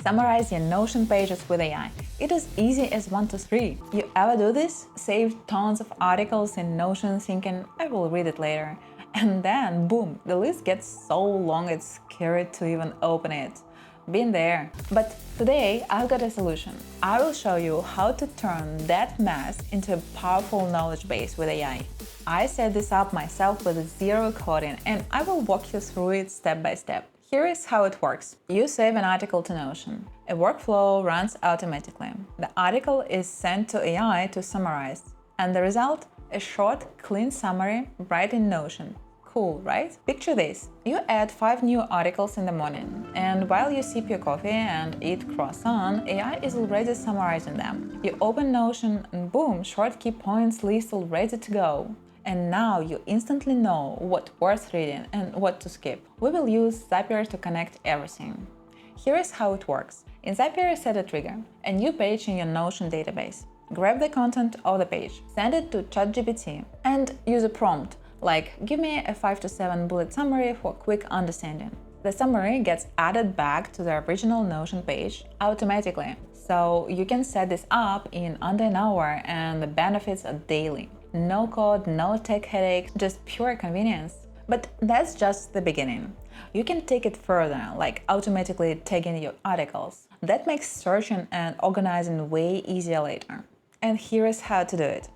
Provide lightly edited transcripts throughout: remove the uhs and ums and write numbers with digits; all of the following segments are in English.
Summarize your Notion pages with AI. It is easy as 1, 2, 3. You ever do this? Save tons of articles in Notion thinking, I will read it later. And then, boom, the list gets so long it's scary to even open it. Been there. But today I've got a solution. I will show you how to turn that mess into a powerful knowledge base with AI. I set this up myself with zero coding and I will walk you through it step by step. Here is how it works. You save an article to Notion. A workflow runs automatically. The article is sent to AI to summarize. And the result? A short, clean summary right in Notion. Cool, right? Picture this. You add 5 new articles in the morning, and while you sip your coffee and eat croissant, AI is already summarizing them. You open Notion and boom, short key points list all ready to go. And now you instantly know what's worth reading and what to skip. We will use Zapier to connect everything. Here is how it works. In Zapier, set a trigger, a new page in your Notion database. Grab the content of the page, send it to ChatGPT, and use a prompt like, give me a 5 to 7 bullet summary for quick understanding. The summary gets added back to the original Notion page automatically, so you can set this up in under an hour and the benefits are daily. No code, no tech headache, just pure convenience. But that's just the beginning. You can take it further, like automatically tagging your articles. That makes searching and organizing way easier later. And here is how to do it.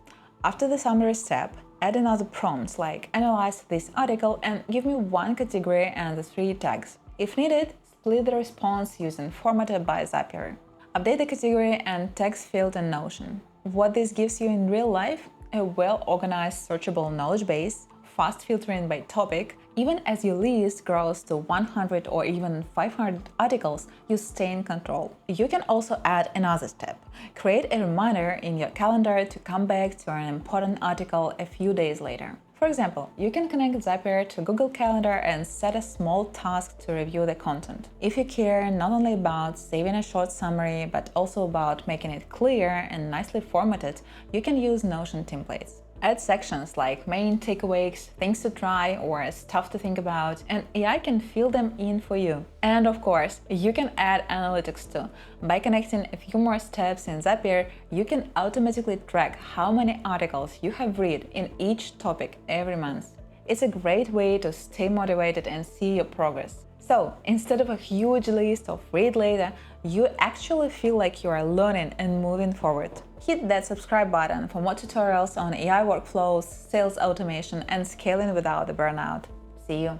After the summary step, add another prompt like analyze this article and give me 1 category and the 3 tags. If needed, split the response using Formatted by Zapier. Update the category and text field in Notion. What this gives you in real life? A well-organized searchable knowledge base, fast filtering by topic. Even as your list grows to 100 or even 500 articles, you stay in control. You can also add another step. Create a reminder in your calendar to come back to an important article a few days later. For example, you can connect Zapier to Google Calendar and set a small task to review the content. If you care not only about saving a short summary, but also about making it clear and nicely formatted, you can use Notion templates. Add sections like main takeaways, things to try, or stuff to think about, and AI can fill them in for you. And of course, you can add analytics too. By connecting a few more steps in Zapier, you can automatically track how many articles you have read in each topic every month. It's a great way to stay motivated and see your progress. So, instead of a huge list of read later, you actually feel like you are learning and moving forward. Hit that subscribe button for more tutorials on AI workflows, sales automation, and scaling without the burnout. See you!